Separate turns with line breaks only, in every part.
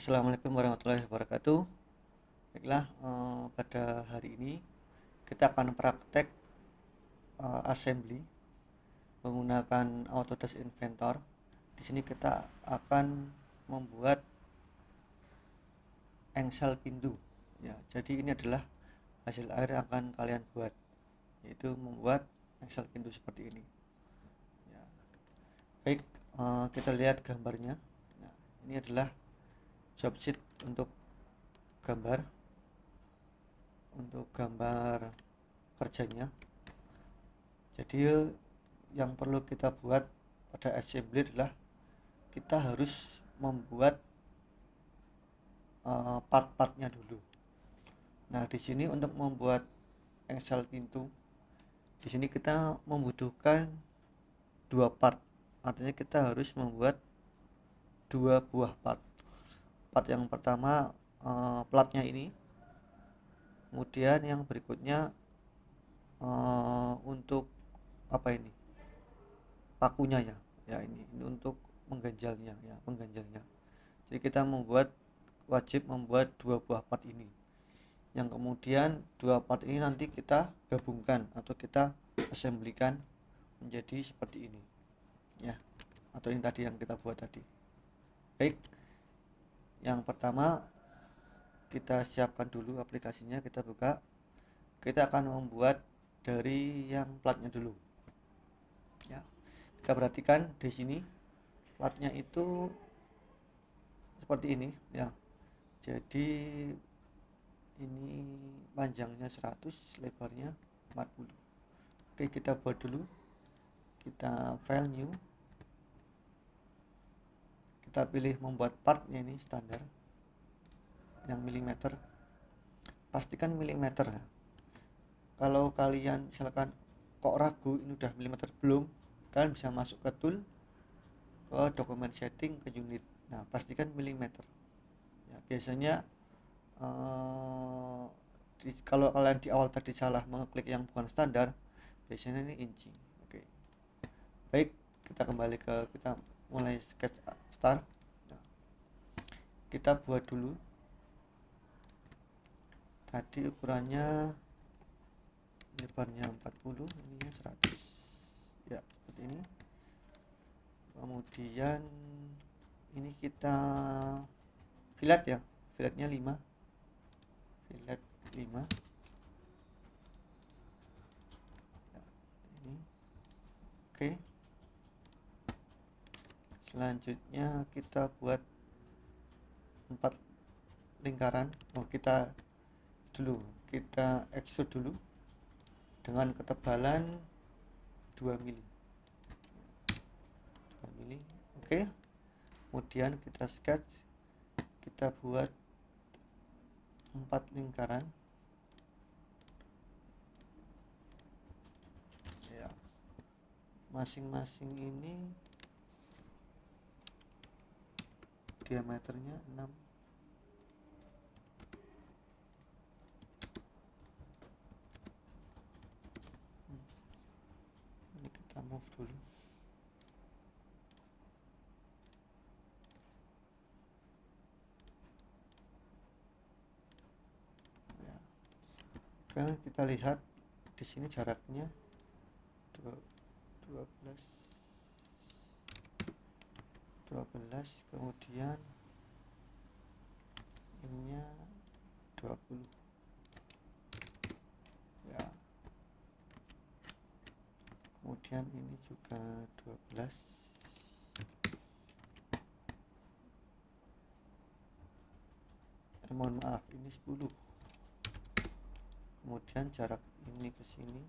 Assalamualaikum warahmatullahi wabarakatuh. Baiklah, pada hari ini kita akan praktek assembly menggunakan Autodesk Inventor. Di sini kita akan membuat engsel pintu. Ya, jadi ini adalah hasil akhir yang akan kalian buat, yaitu membuat engsel pintu seperti ini. Ya. Baik, kita lihat gambarnya. Nah, ini adalah job sheet gambar untuk gambar kerjanya. Jadi yang perlu kita buat pada assembly adalah kita harus membuat part-partnya dulu. Nah, di sini untuk membuat engsel pintu, di sini kita membutuhkan dua part. Artinya kita harus membuat dua buah part. Part yang pertama platnya ini, kemudian yang berikutnya untuk apa ini, pakunya ya ini untuk mengganjalnya ya, pengganjalnya. Jadi kita wajib membuat dua buah part ini, yang kemudian dua part ini nanti kita gabungkan atau kita assemblykan menjadi seperti ini ya, atau ini tadi yang kita buat tadi. Baik, yang pertama kita siapkan dulu aplikasinya, kita buka. Kita akan membuat dari yang platnya dulu ya. Kita perhatikan di sini platnya itu seperti ini ya. Jadi ini panjangnya 100, lebarnya 40. Oke, kita buat dulu. Kita file new, kita pilih membuat partnya, ini standar yang milimeter, pastikan milimeter ya. Kalau kalian misalkan kok ragu ini udah milimeter belum, kalian bisa masuk ke tool, ke dokumen setting, ke unit. Nah, pastikan milimeter ya. Biasanya kalau kalian di awal tadi salah mengeklik yang bukan standar, biasanya ini inci. Oke, baik, kita mulai sketch start. Nah, kita buat dulu tadi ukurannya, lebarnya 40, ininya 100 ya, seperti ini. Kemudian ini kita fillet ya, filletnya 5, fillet 5 ya, ini. Oke, selanjutnya kita buat 4 lingkaran. Kita extrude dulu dengan ketebalan 2 mili. Oke, kemudian kita sketch, kita buat 4 lingkaran ya. Masing-masing ini diameternya 6. Ini kita move dulu. Ya. Oke, kita lihat di sini jaraknya 12, kemudian ininya 20 ya. Kemudian ini juga 12. Mohon maaf, ini 10. Kemudian jarak ini ke sini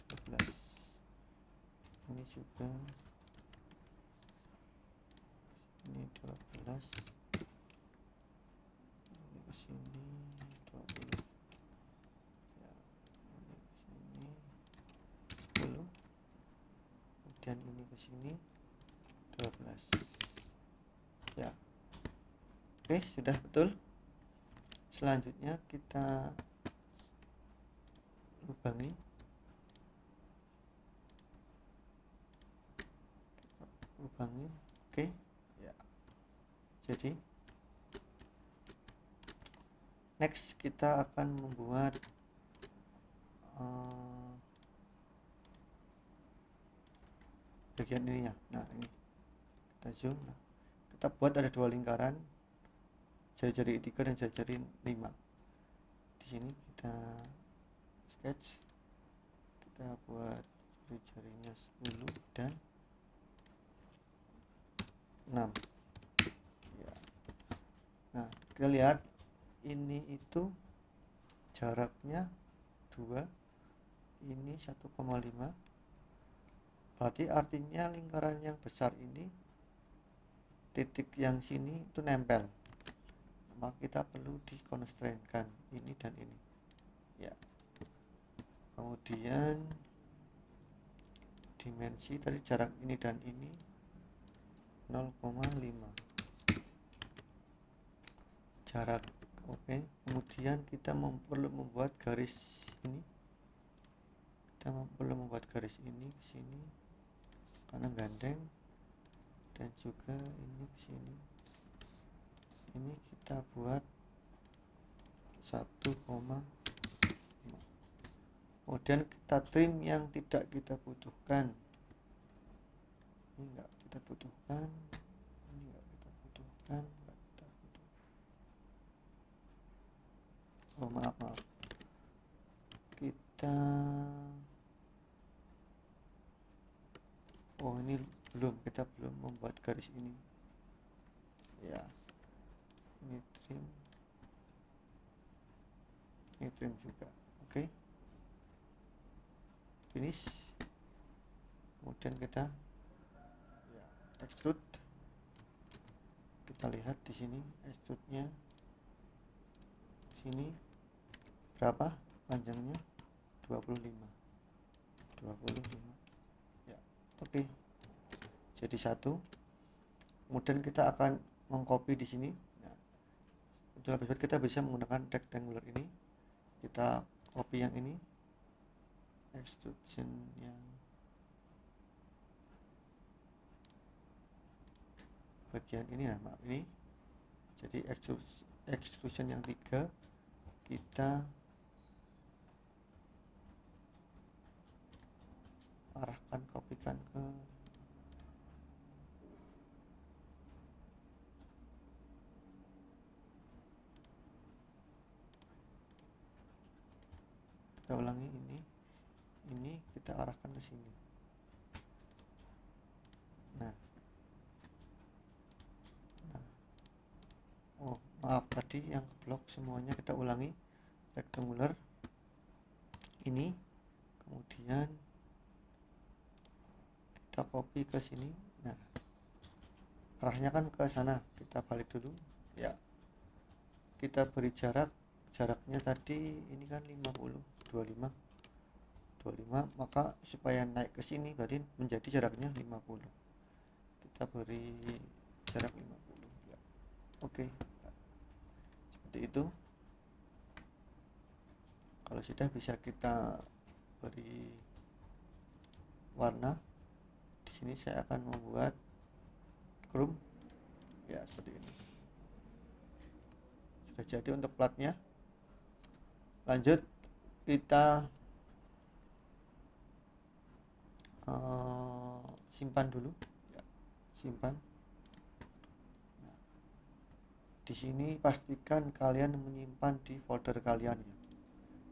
12. Ini juga, ini 12, ini ke sini 20 ya, ini ke sini 10, kemudian ini ke sini 12 ya. Oke, sudah betul. Selanjutnya kita lubangi. Oke ya, jadi next kita akan membuat bagian ininya. Nah ini kita zoom. Nah, kita buat ada dua lingkaran, jari-jari 3 dan jari-jari 5. Di sini kita sketch, kita buat jari-jarinya 10 dan 6 ya. Nah kita lihat ini itu jaraknya 2, ini 1,5, berarti artinya lingkaran yang besar ini titik yang sini itu nempel, maka kita perlu dikonstrainkan ini dan ini ya. Kemudian dimensi tadi jarak ini dan ini 0,5 jarak. Oke. Kemudian kita perlu membuat garis ini, kita perlu membuat garis ini ke sini karena gandeng, dan juga ini ke sini. Ini kita buat 1,5. Kemudian kita trim yang tidak kita butuhkan. Ini enggak kita butuhkan, ini enggak kita butuhkan, enggak kita butuhkan. Oh maaf, kita kita belum membuat garis ini ya. Ini trim juga. Oke. Finish. Kemudian kita ya, extrude. Kita lihat di sini extrude-nya sini berapa panjangnya, 25 ya. Oke. Jadi satu. Kemudian kita akan mengcopy di sini. Nah, untuk lebih baik kita bisa menggunakan rectangular ini. Kita copy yang ini, extrusion yang bagian ini, nah maaf ini. Jadi extrusion yang 3 kita arahkan, kopikan ke kita ulangi ini kita arahkan ke sini. Nah, oh maaf tadi yang blok semuanya kita ulangi, rectangular ini, kemudian kita copy ke sini. Nah arahnya kan ke sana, kita balik dulu ya. Kita beri jaraknya tadi ini kan 25, maka supaya naik ke sini berarti menjadi jaraknya 50. Kita beri jarak 50 ya. Oke. Seperti itu. Kalau sudah bisa kita beri warna. Di sini saya akan membuat chrome ya, seperti ini. Sudah jadi untuk platnya. Lanjut kita simpan dulu ya, simpan. Nah, di sini pastikan kalian menyimpan di folder kalian ya.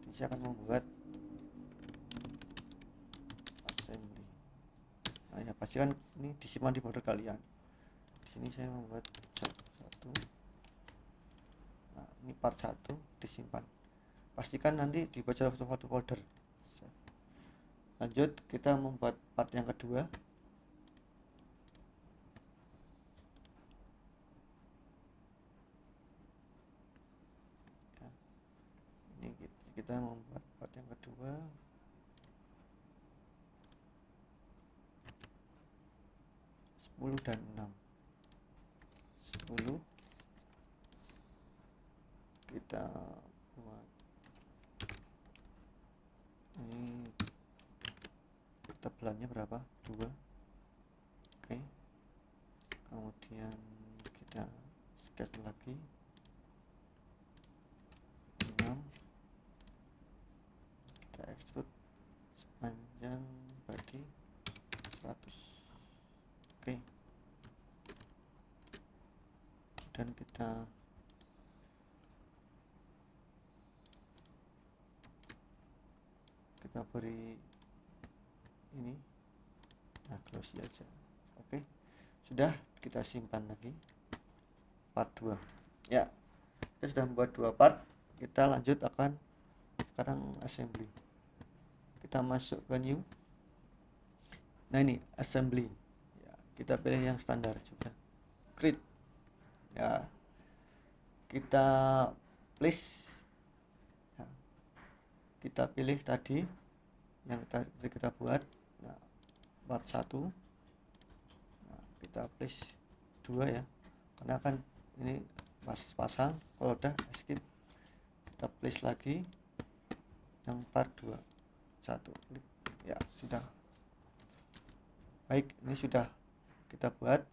Jadi saya akan membuat assembly. Nah ya, pastikan ini disimpan di folder kalian. Di sini saya membuat satu. Nah ini part 1 disimpan. Pastikan nanti dibaca satu folder. Lanjut kita membuat part yang kedua. Ya, ini kita membuat part yang kedua. Sepuluh dan 6. 10 kita buat ini, tebelannya berapa? 2. Oke. sketch lagi 6, kita extrude sepanjang body 100. Oke, dan kita beri ini, nah close aja. Oke, sudah, kita simpan lagi part 2 ya. Kita sudah membuat 2 part, kita lanjut akan sekarang assembly. Kita masuk ke new, nah ini assembly ya, kita pilih yang standar juga, create ya, kita place ya, kita pilih tadi yang kita buat. Nah, part 1, nah, kita place 2 ya, karena kan ini masih pasang. Kalau udah skip, kita place lagi yang part 2, 1 klik ya, sudah. Baik, ini sudah kita buat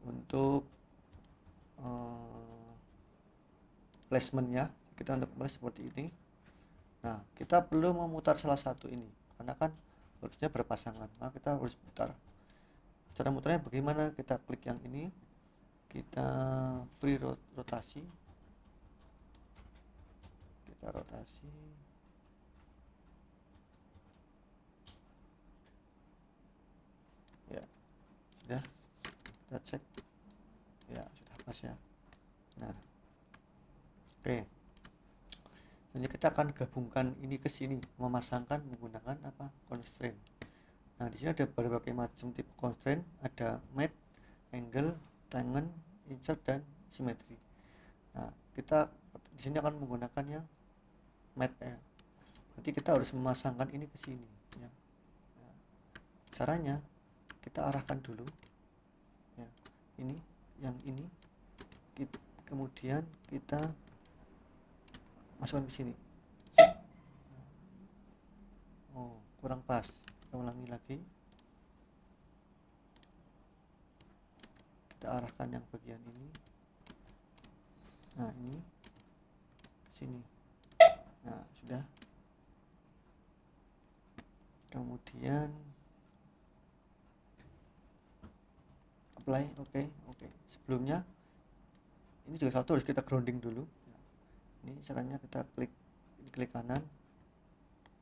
untuk placementnya. Kita untuk place seperti ini. Nah, kita perlu memutar salah satu ini karena kan harusnya berpasangan, maka kita harus putar. Cara mutarnya bagaimana? Kita klik yang ini, kita free rotasi, kita rotasi ya, sudah, kita cek ya, sudah pas ya. Nah, oke, jadi kita akan gabungkan ini ke sini, memasangkan menggunakan apa, constraint. Nah, di sini ada berbagai macam tipe constraint, ada matte, angle, tangen, insert, dan symmetry. Nah, kita di sini akan menggunakan yang matte ya. Berarti kita harus memasangkan ini ke sini ya. Nah, caranya kita arahkan dulu ya, ini, yang ini, kemudian kita masukkan ke sini. Oh, kurang pas, kita ulangi lagi, kita arahkan yang bagian ini, nah ini ke sini. Nah, sudah. Kemudian apply. Oke. Sebelumnya ini juga satu, harus kita grounding dulu. Ini caranya, kita klik kanan,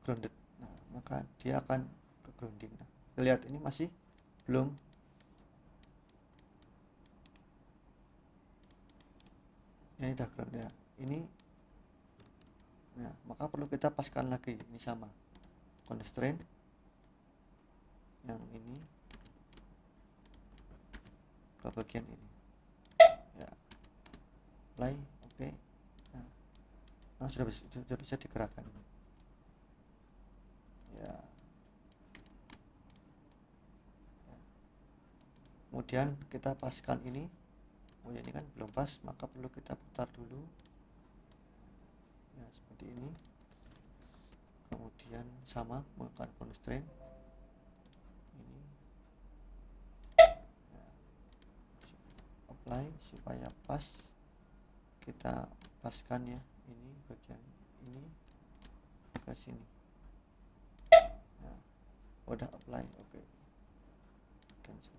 grounded. Nah, maka dia akan ke grounding. Nah, lihat ini masih belum. Ini udah ground ya. Ini. Nah, maka perlu kita paskan lagi. Ini sama. Constraint yang ini ke bagian ini. Ya. Apply. Oke. Nah, sudah bisa digerakkan. Ya. Kemudian kita paskan ini. Oh ya, ini kan belum pas, maka perlu kita putar dulu ya, seperti ini. Kemudian sama menggunakan constraint ini ya. Apply supaya pas, kita paskan ya, ini bagian ini ke sini. Nah, udah apply. Oke. Cancel.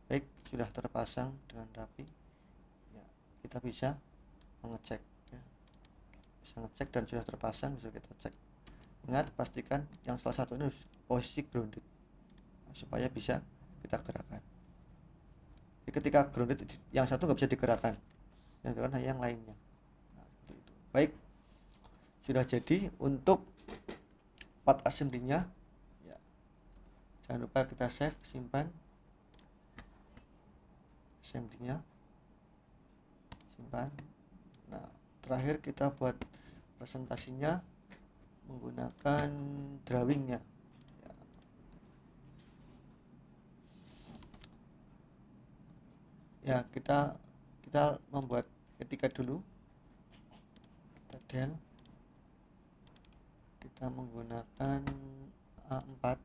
Baik, sudah terpasang dengan rapi ya, kita bisa mengecek ya, bisa ngecek dan sudah terpasang, bisa kita cek. Ingat, pastikan yang salah satu ini harus posisi grounded supaya bisa kita gerakkan. Jadi ketika grounded, yang satu nggak bisa digerakkan, yang digerakkan hanya yang lainnya. Nah, seperti itu. Baik, sudah jadi untuk part assembly-nya ya. Jangan lupa kita save, simpan assembly-nya, simpan. Nah, terakhir kita buat presentasinya menggunakan drawingnya ya. Kita membuat etika dulu, kita del, kita menggunakan A4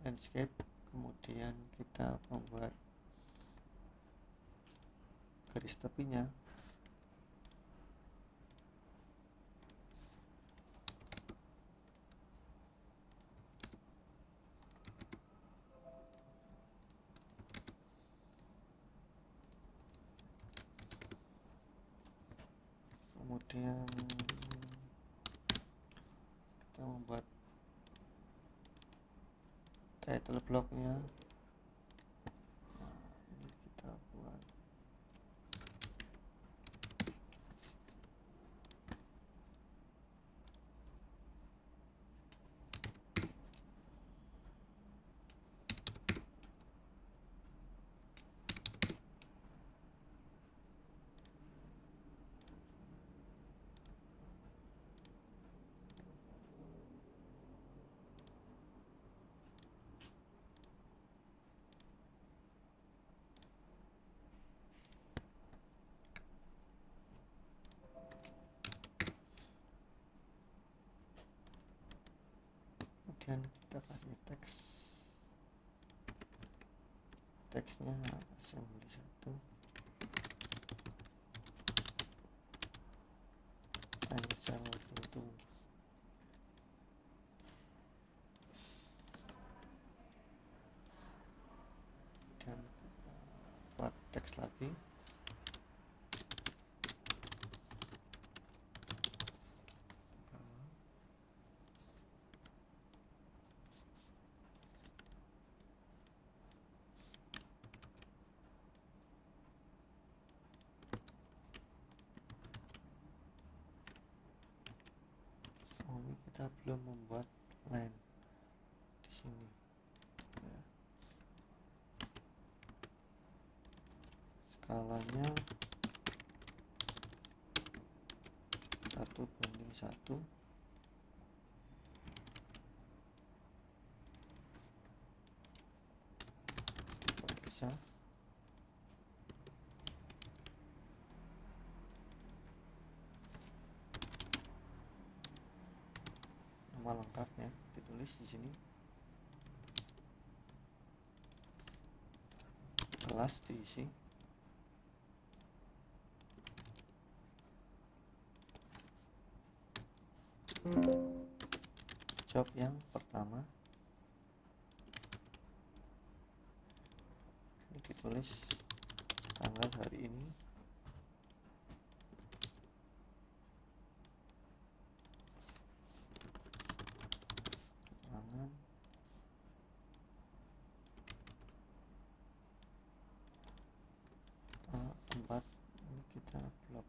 landscape, kemudian kita membuat garis tepinya. Kemudian kita membuat title blocknya. Nah, ini kita buat kemudian kita kasih teksnya assembly 1 cancel itu. Dan kita buat teks lagi. Ini kita belum membuat line di sini ya. Skalanya 1:1. Bisa nama lengkapnya ditulis di sini, kelas diisi, job yang pertama ini ditulis tanggal hari ini, keterangan, tempat, ini kita blok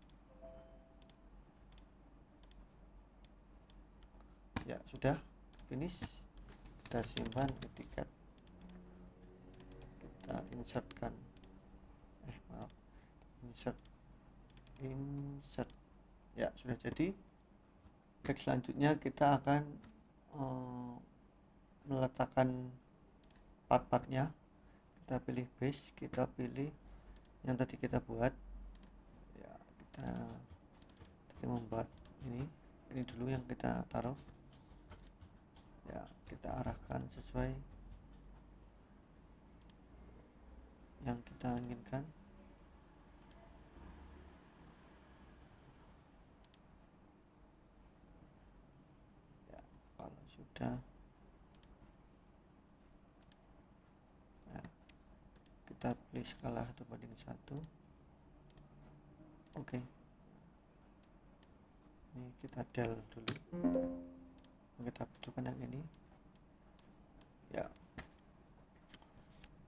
ya. Sudah finish, kita simpan etiket, kita insertkan insert ya. Sudah jadi. Baik, selanjutnya kita akan meletakkan part-partnya. Kita pilih base, kita pilih yang tadi kita buat ya. Kita tadi membuat ini dulu yang kita taruh ya, kita arahkan sesuai yang kita inginkan. Ya, kalau sudah ya, kita pilih skala 1:1. Oke. Ini kita del dulu, kita butuhkan yang ini ya.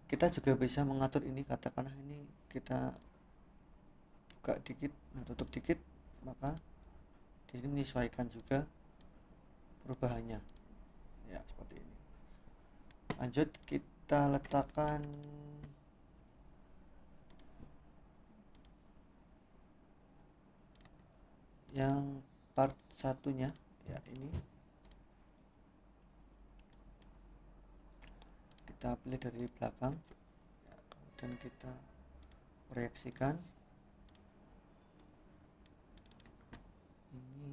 Kita juga bisa mengatur ini, katakanlah ini kita buka dikit, tutup dikit, maka di sini menyesuaikan juga perubahannya ya, seperti ini. Lanjut, kita letakkan yang part satunya ya, ini kita pilih dari belakang ya, kemudian kita proyeksikan ini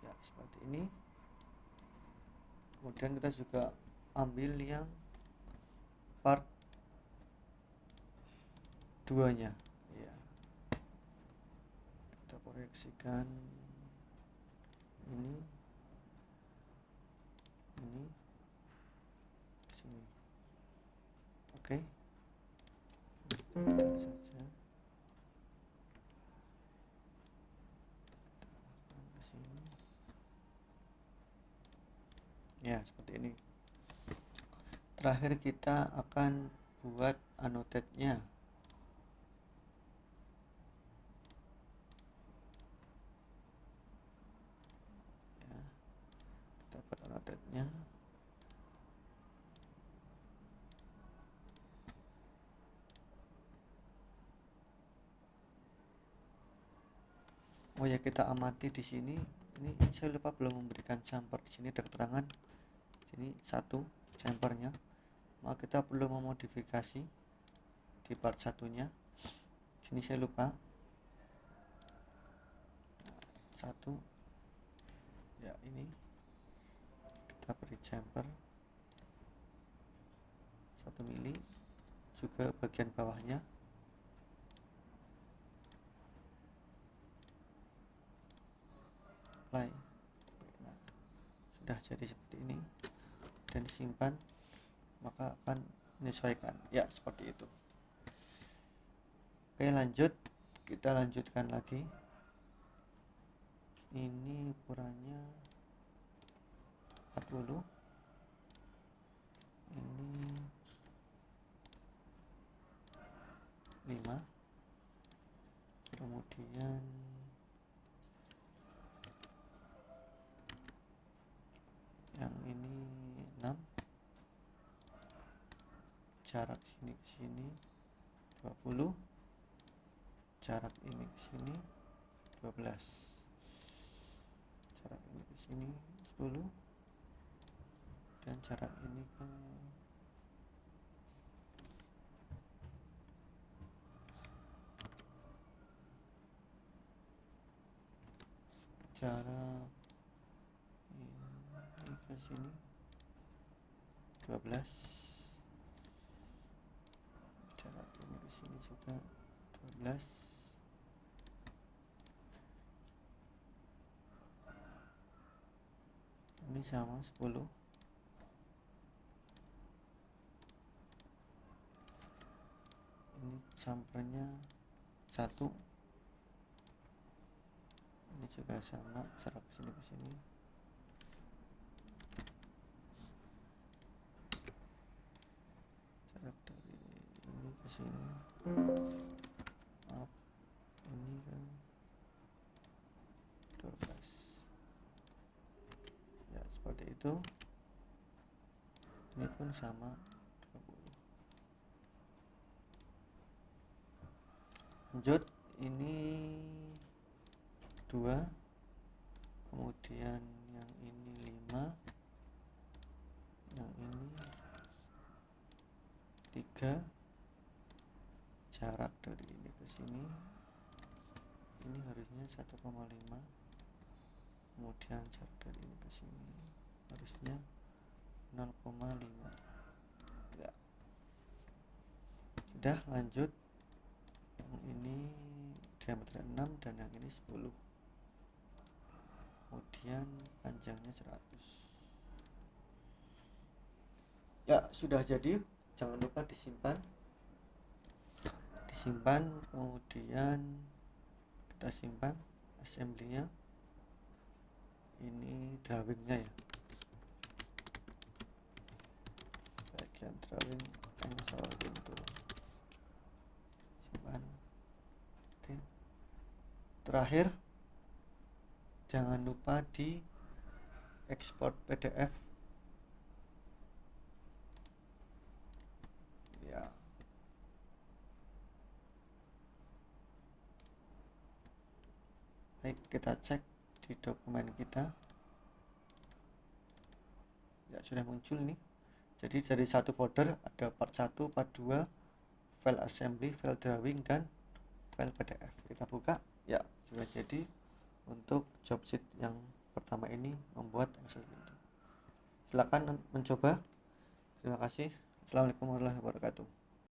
ya, seperti ini. Kemudian kita juga ambil yang part 2 nya ya. Kita proyeksikan ini sini. Oke. Saja. Ke sini. Ya, seperti ini. Terakhir kita akan buat annotate-nya. Ya, kita buat annotate-nya. Oh ya, kita amati di sini. Ini saya lupa belum memberikan jumper. Di sini ada keterangan. Sini satu jumpernya. Maka kita perlu memodifikasi di part satunya. Sini saya lupa. Satu. Ya, ini kita beri jumper 1 mili. Juga bagian bawahnya. Apply. Nah, sudah jadi seperti ini dan disimpan, maka akan menyesuaikan ya seperti itu. Oke, lanjut, kita lanjutkan lagi. Ini ukurannya 40, ini 5, kemudian yang ini 6, jarak sini ke sini 20, jarak ini ke sini 12, jarak ini ke sini 10, dan jarak ini ke jarak ini ke sini 12, jarak ini ke sini juga 12, ini sama 10, ini jumpernya 1, ini juga sama, jarak sini ke sini. Jarak dari ini ke sini. Maaf, ini kan 12. Ya, seperti itu. Ini pun sama 20. Lanjut, ini 2, kemudian yang ini 5, yang ini 3, jarak dari ini ke sini ini harusnya 1,5, kemudian jarak dari ini ke sini harusnya 0,5. ya. Sudah, lanjut. Yang ini diameter 6 dan yang ini 10, kemudian panjangnya 100. Ya, sudah jadi. Jangan lupa disimpan, kemudian kita simpan assembly-nya. Ini drawing-nya ya, bagian drawing cancel pintu, simpan. Oke, terakhir jangan lupa di ekspor PDF ya. Baik, kita cek di dokumen kita. Ya, sudah muncul nih. Jadi dari satu folder ada part 1, part 2, file assembly, file drawing, dan file PDF. Kita buka. Ya, sudah jadi untuk job sheet yang pertama ini membuat Excel window. Silakan mencoba. Terima kasih. Assalamualaikum warahmatullahi wabarakatuh.